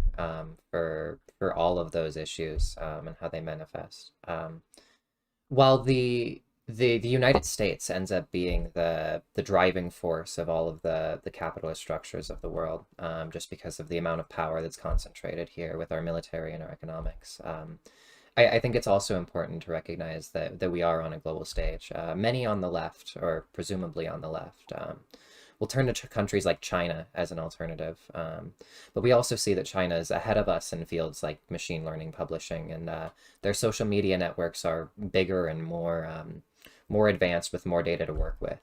for all of those issues and how they manifest. While the United States ends up being the driving force of all of the capitalist structures of the world, just because of the amount of power that's concentrated here with our military and our economics. I think it's also important to recognize that we are on a global stage. Many on the left, or presumably on the left, will turn to countries like China as an alternative. But we also see that China is ahead of us in fields like machine learning publishing, and their social media networks are bigger and more advanced with more data to work with.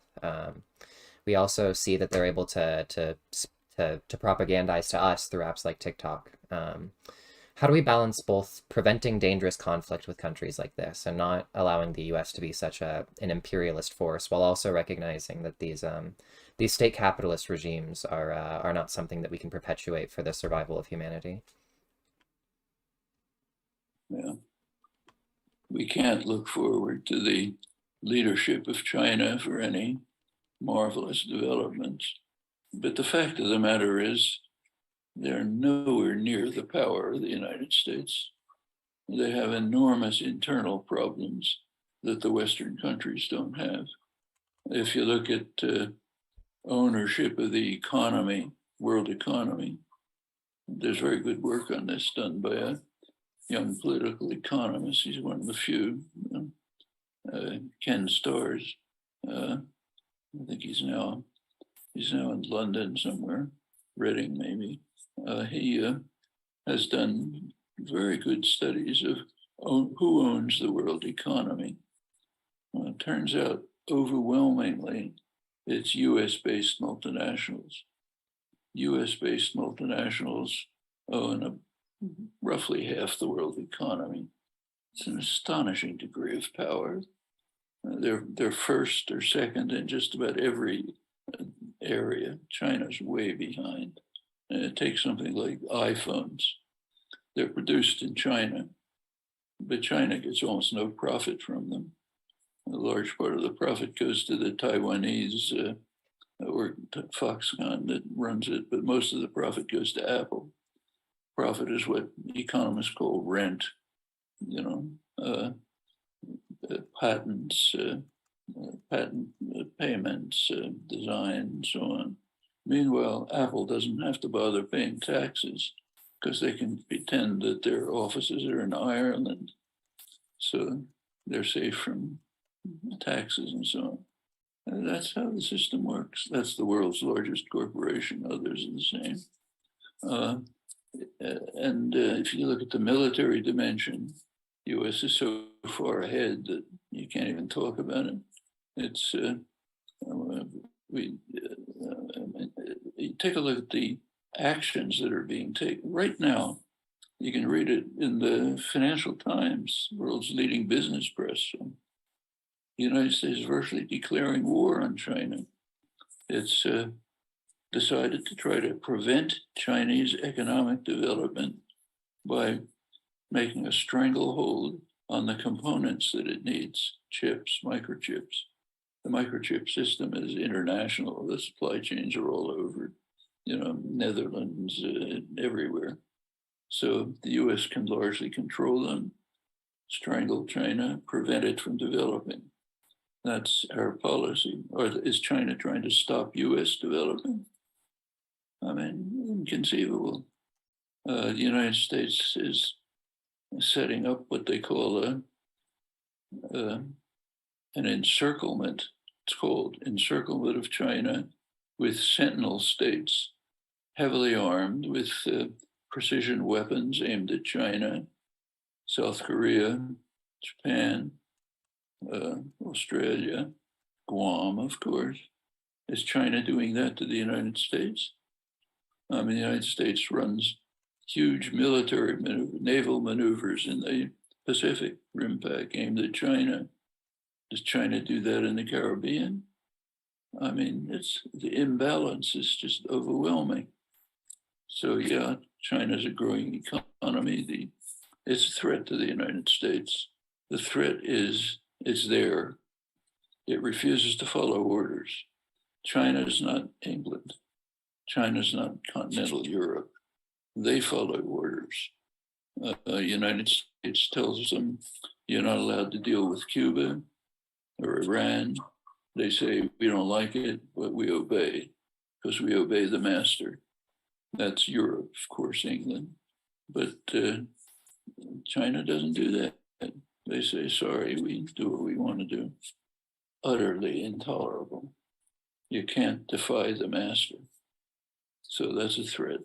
We also see that they're able to propagandize to us through apps like TikTok. How do we balance both preventing dangerous conflict with countries like this and not allowing the U.S. to be such an imperialist force, while also recognizing that these state capitalist regimes are not something that we can perpetuate for the survival of humanity? Yeah. We can't look forward to the leadership of China for any marvelous developments. But the fact of the matter is, they're nowhere near the power of the United States. They have enormous internal problems that the Western countries don't have. If you look at ownership of the economy, world economy, there's very good work on this done by a young political economist. He's one of the few, Ken Starrs. I think he's now in London somewhere, Reading maybe. He has done very good studies of who owns the world economy. It turns out overwhelmingly it's US-based multinationals. US-based multinationals own roughly half the world economy. It's an astonishing degree of power. They're first or second in just about every area. China's way behind. And it takes something like iPhones. They're produced in China, but China gets almost no profit from them. A large part of the profit goes to the Taiwanese or Foxconn that runs it, but most of the profit goes to Apple. Profit is what economists call rent. patents, patent payments, design, and so on. Meanwhile, Apple doesn't have to bother paying taxes because they can pretend that their offices are in Ireland. So they're safe from taxes and so on. And that's how the system works. That's the world's largest corporation. Others are the same. And if you look at the military dimension, the US is so far ahead that you can't even talk about it. It's, take a look at the actions that are being taken right now. You can read it in the Financial Times, world's leading business press. The United States is virtually declaring war on China. It's decided to try to prevent Chinese economic development by making a stranglehold on the components that it needs, chips, microchips. The microchip system is international. The supply chains are all over, Netherlands, everywhere. So the US can largely control them, strangle China, prevent it from developing. That's our policy. Or is China trying to stop US development? I mean, inconceivable. The United States is setting up what they call an encirclement. It's called encirclement of China with sentinel states, heavily armed with precision weapons aimed at China, South Korea, Japan, Australia, Guam, of course. Is China doing that to the United States? I mean, the United States runs huge military naval maneuvers in the Pacific Rim Pack aimed at China. Does China do that in the Caribbean? I mean, the imbalance is just overwhelming. So yeah, China's a growing economy. It's a threat to the United States. The threat is there. It refuses to follow orders. China is not England. China's not continental Europe. They follow orders. United States tells them you're not allowed to deal with Cuba or Iran. They say, we don't like it, but we obey because we obey the master. That's Europe, of course, England. But China doesn't do that. They say, sorry, we do what we want to do. Utterly intolerable. You can't defy the master. So that's a threat.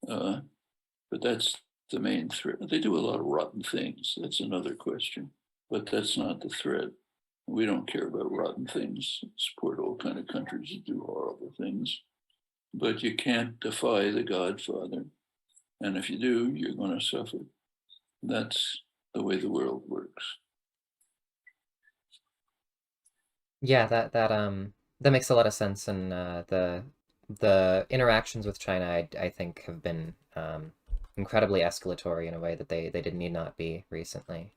But that's the main threat. They do a lot of rotten things. That's another question. But that's not the threat. We don't care about rotten things. Support all kind of countries that do horrible things. But you can't defy the Godfather. And if you do, you're going to suffer. That's the way the world works. Yeah, that makes a lot of sense, and the interactions with China, I think, have been incredibly escalatory in a way that they need not be recently.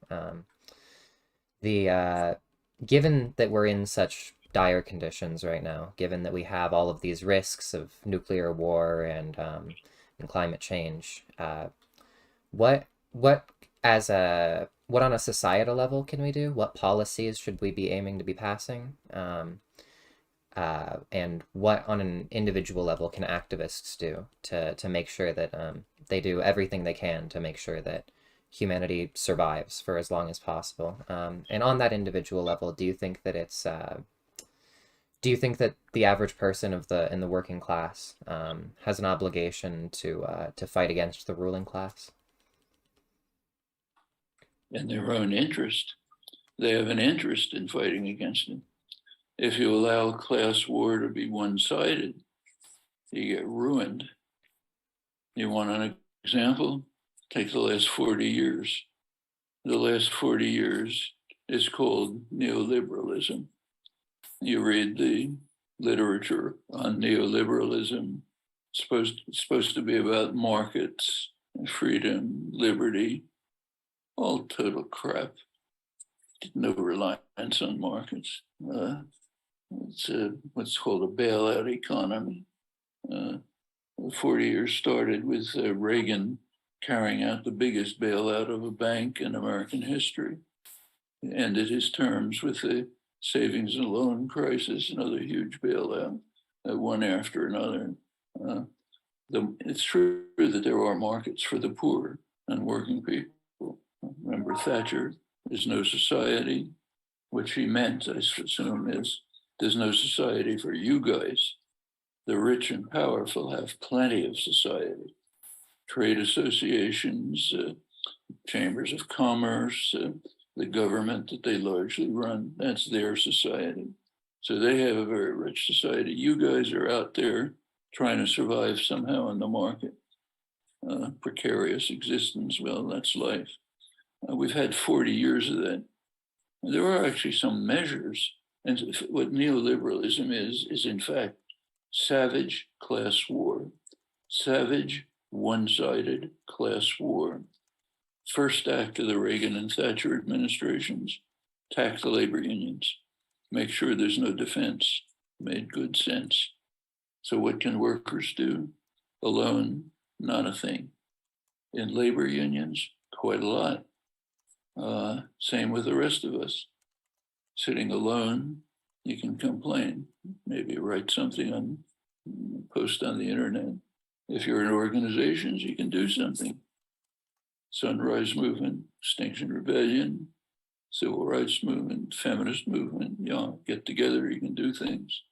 Given that we're in such dire conditions right now, given that we have all of these risks of nuclear war and climate change, what on a societal level can we do? What policies should we be aiming to be passing? And what on an individual level can activists do to make sure that they do everything they can to make sure that humanity survives for as long as possible? And on that individual level, do you think that the average person in the working class has an obligation to fight against the ruling class? In their own interest. They have an interest in fighting against it. If you allow class war to be one-sided, you get ruined. You want an example? Take the last 40 years. The last 40 years is called neoliberalism. You read the literature on neoliberalism. It's supposed to be about markets, freedom, liberty, all total crap. No reliance on markets. It's what's called a bailout economy. 40 years started with Reagan carrying out the biggest bailout of a bank in American history. He ended his terms with the savings and loan crisis, another huge bailout, one after another. It's true that there are markets for the poor and working people. Remember Thatcher, there's no society. What she meant, I assume, is there's no society for you guys. The rich and powerful have plenty of society. Trade associations, chambers of commerce, the government that they largely run, that's their society. So they have a very rich society. You guys are out there trying to survive somehow in the market. Precarious existence, well, that's life. We've had 40 years of that. There are actually some measures, and what neoliberalism is in fact savage class war, savage one-sided class war. First act of the Reagan and Thatcher administrations, attack the labor unions, make sure there's no defense, made good sense. So what can workers do? Alone, not a thing. In labor unions, quite a lot. Same with the rest of us. Sitting alone, you can complain, maybe write something on, post on the internet. If you're in organizations, you can do something. Sunrise Movement, Extinction Rebellion, Civil Rights Movement, Feminist Movement, yeah, get together, you can do things.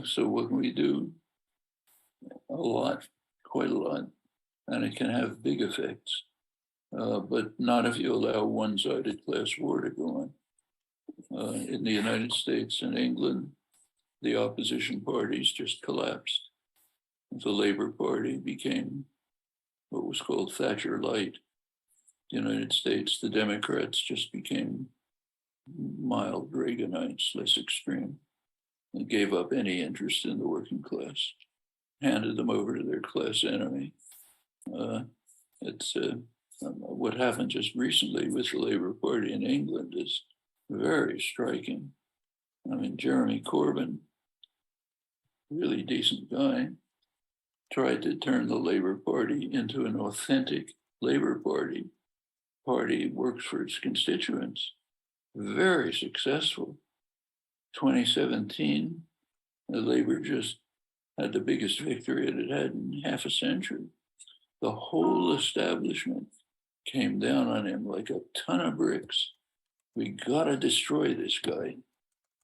So what can we do? A lot, quite a lot, and it can have big effects, but not if you allow one-sided class war to go on. In the United States and England, the opposition parties just collapsed. The Labour Party became what was called Thatcher Light. The United States, the Democrats just became mild Reaganites, less extreme, and gave up any interest in the working class, handed them over to their class enemy. What happened just recently with the Labour Party in England is very striking. I mean, Jeremy Corbyn, really decent guy, tried to turn the Labour Party into an authentic Labour Party. Party works for its constituents. Very successful. 2017, the Labour just had the biggest victory it had had in half a century. The whole establishment came down on him like a ton of bricks. We gotta destroy this guy.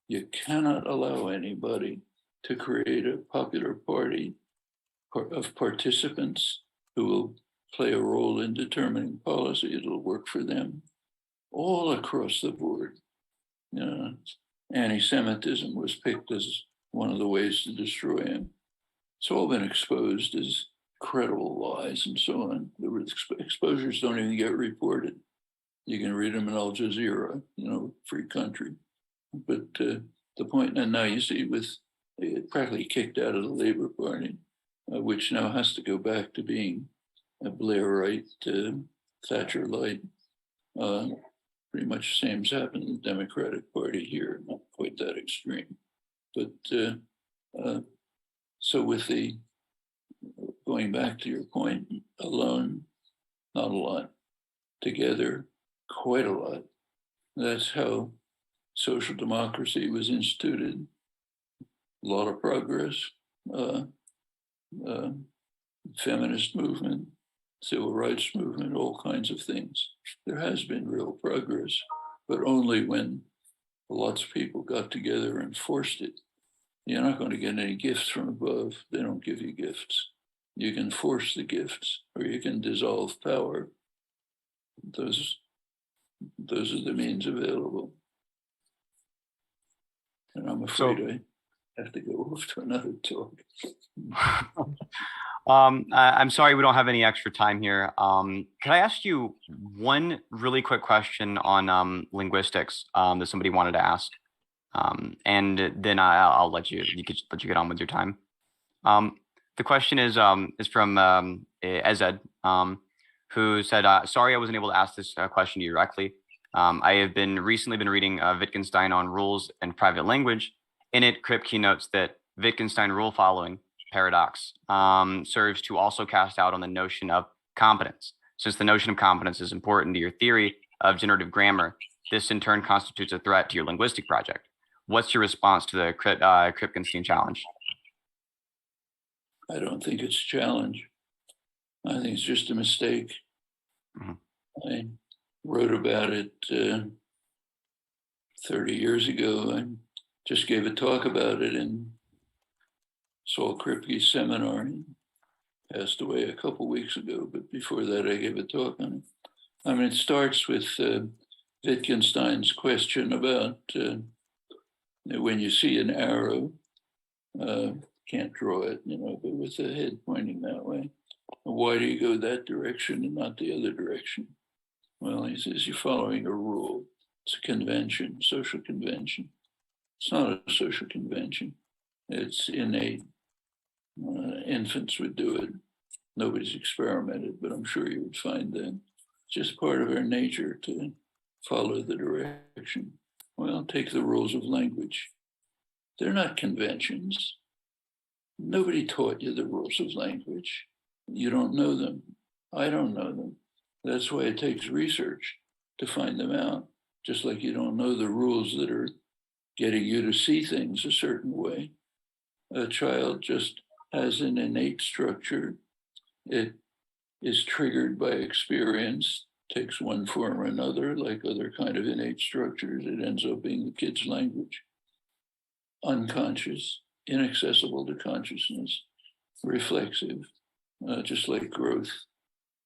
You cannot allow anybody to create a popular party of participants who will play a role in determining policy. It'll work for them all across the board. Anti-Semitism was picked as one of the ways to destroy him. It's all been exposed as credible lies and so on. The exposures don't even get reported. You can read them in Al Jazeera, free country. But the point, and now you see with practically kicked out of the Labour Party, which now has to go back to being a Blairite, Thatcher light. Pretty much the same's happened in the Democratic Party here, not quite that extreme. But so with the, going back to your point, alone, not a lot. Together, quite a lot. That's how social democracy was instituted. A lot of progress. Feminist movement, civil rights movement, all kinds of things. There has been real progress, but only when lots of people got together and forced it. You're not going to get any gifts from above. They don't give you gifts. You can force the gifts, or you can dissolve power. Those are the means available. And I'm afraid I have to go off to another talk. I'm sorry we don't have any extra time here. Can I ask you one really quick question on linguistics that somebody wanted to ask, and then I'll let you get on with your time. The question is from Ezed, who said, "Sorry, I wasn't able to ask this question to you directly. I have recently been reading Wittgenstein on rules and private language. In it, Kripke notes that Wittgenstein rule following paradox serves to also cast doubt on the notion of competence. Since the notion of competence is important to your theory of generative grammar, this in turn constitutes a threat to your linguistic project. What's your response to the Kripkenstein challenge? I don't think it's a challenge. I think it's just a mistake. I wrote about it 30 years ago. I just gave a talk about it in Saul Kripke's seminar. He passed away a couple weeks ago, but before that I gave a talk on it. I mean, it starts with Wittgenstein's question about when you see an arrow, can't draw it, but with the head pointing that way, why do you go that direction and not the other direction? Well, he says, you're following a rule. It's a convention, social convention. It's not a social convention. It's innate. Infants would do it. Nobody's experimented, but I'm sure you would find that it's just part of our nature to follow the direction. Well, take the rules of language. They're not conventions. Nobody taught you the rules of language. You don't know them. I don't know them. That's why it takes research to find them out. Just like you don't know the rules that are getting you to see things a certain way. A child just has an innate structure. It is triggered by experience, takes one form or another, like other kind of innate structures. It ends up being the kid's language. Unconscious, inaccessible to consciousness, reflexive, just like growth.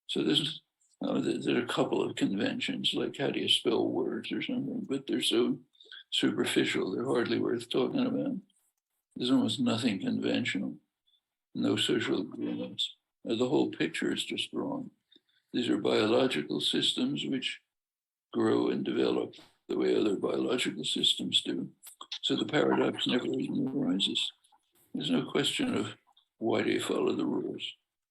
So there's a couple of conventions, like how do you spell words or something, but they're so superficial, they're hardly worth talking about. There's almost nothing conventional, no social agreements. The whole picture is just wrong. These are biological systems which grow and develop the way other biological systems do. So the paradox never even arises. There's no question of why do you follow the rules.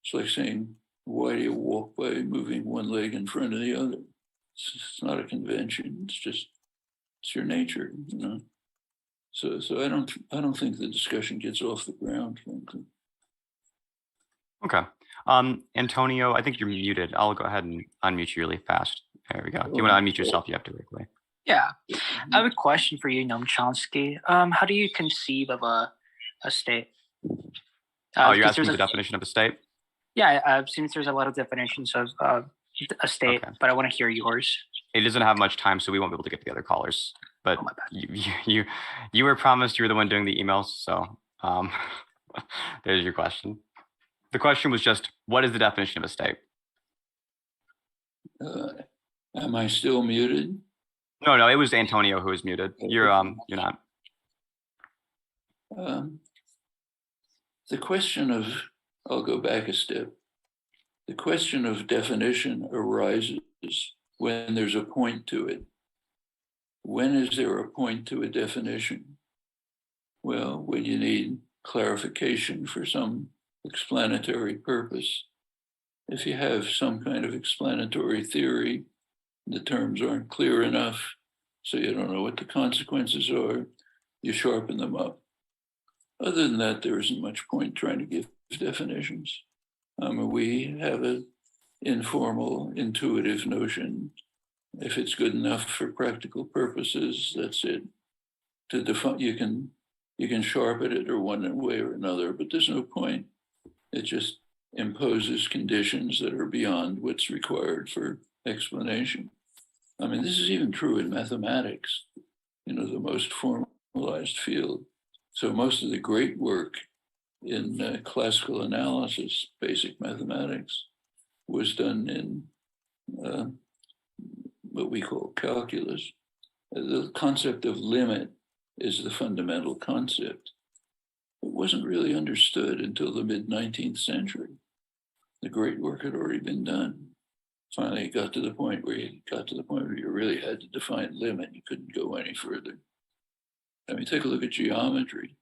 It's like saying, why do you walk by moving one leg in front of the other? It's not a convention. It's your nature, So I don't think the discussion gets off the ground, frankly. Okay. Antonio, I think you're muted. I'll go ahead and unmute you really fast. There we go. If you want to unmute yourself, you have to quickly. Yeah. I have a question for you, Noam Chomsky. How do you conceive of a state? You're asking the definition of a state? Yeah, I've seen there's a lot of definitions of a state, Okay. but I want to hear yours. It doesn't have much time, so we won't be able to get the other callers. But Oh, my bad. you were promised you were the one doing the emails, so there's your question. The question was just, what is the definition of a state? Am I still muted? No, it was Antonio who was muted. You're not. The question of, I'll go back a step. The question of definition arises when there's a point to it. When is there a point to a definition? Well, when you need clarification for some explanatory purpose. If you have some kind of explanatory theory, the terms aren't clear enough, so you don't know what the consequences are, you sharpen them up. Other than that, there isn't much point trying to give definitions. We have an informal, intuitive notion. If it's good enough for practical purposes, that's it. To define, you can sharpen it or one way or another, but there's no point. It just imposes conditions that are beyond what's required for explanation. This is even true in mathematics, the most formalized field. So most of the great work in classical analysis, basic mathematics, was done in what we call calculus. The concept of limit is the fundamental concept. It wasn't really understood until the mid-19th century. The great work had already been done. Finally, it got to the point where you really had to define limit. You couldn't go any further. Take a look at geometry.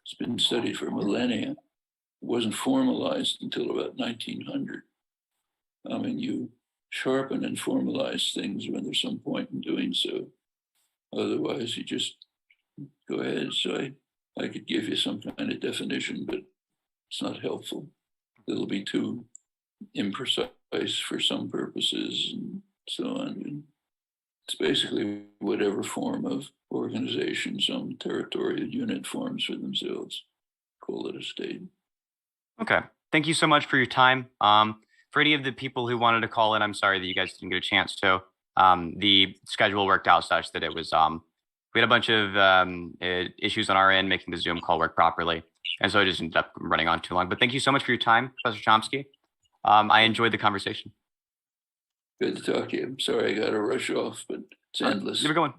It's been studied for millennia. It wasn't formalized until about 1900. You sharpen and formalize things when there's some point in doing so. Otherwise, you just go ahead. So I could give you some kind of definition, but it's not helpful. It'll be too imprecise device for some purposes and so on. And it's basically whatever form of organization some territorial unit forms for themselves. Call it a state. Okay. Thank you so much for your time. For any of the people who wanted to call in, I'm sorry that you guys didn't get a chance to. The schedule worked out such that it was we had a bunch of issues on our end making the Zoom call work properly, and so it just ended up running on too long. But thank you so much for your time, Professor Chomsky. I enjoyed the conversation. Good to talk to you. I'm sorry I got to rush off, but it's endless. Have a good one.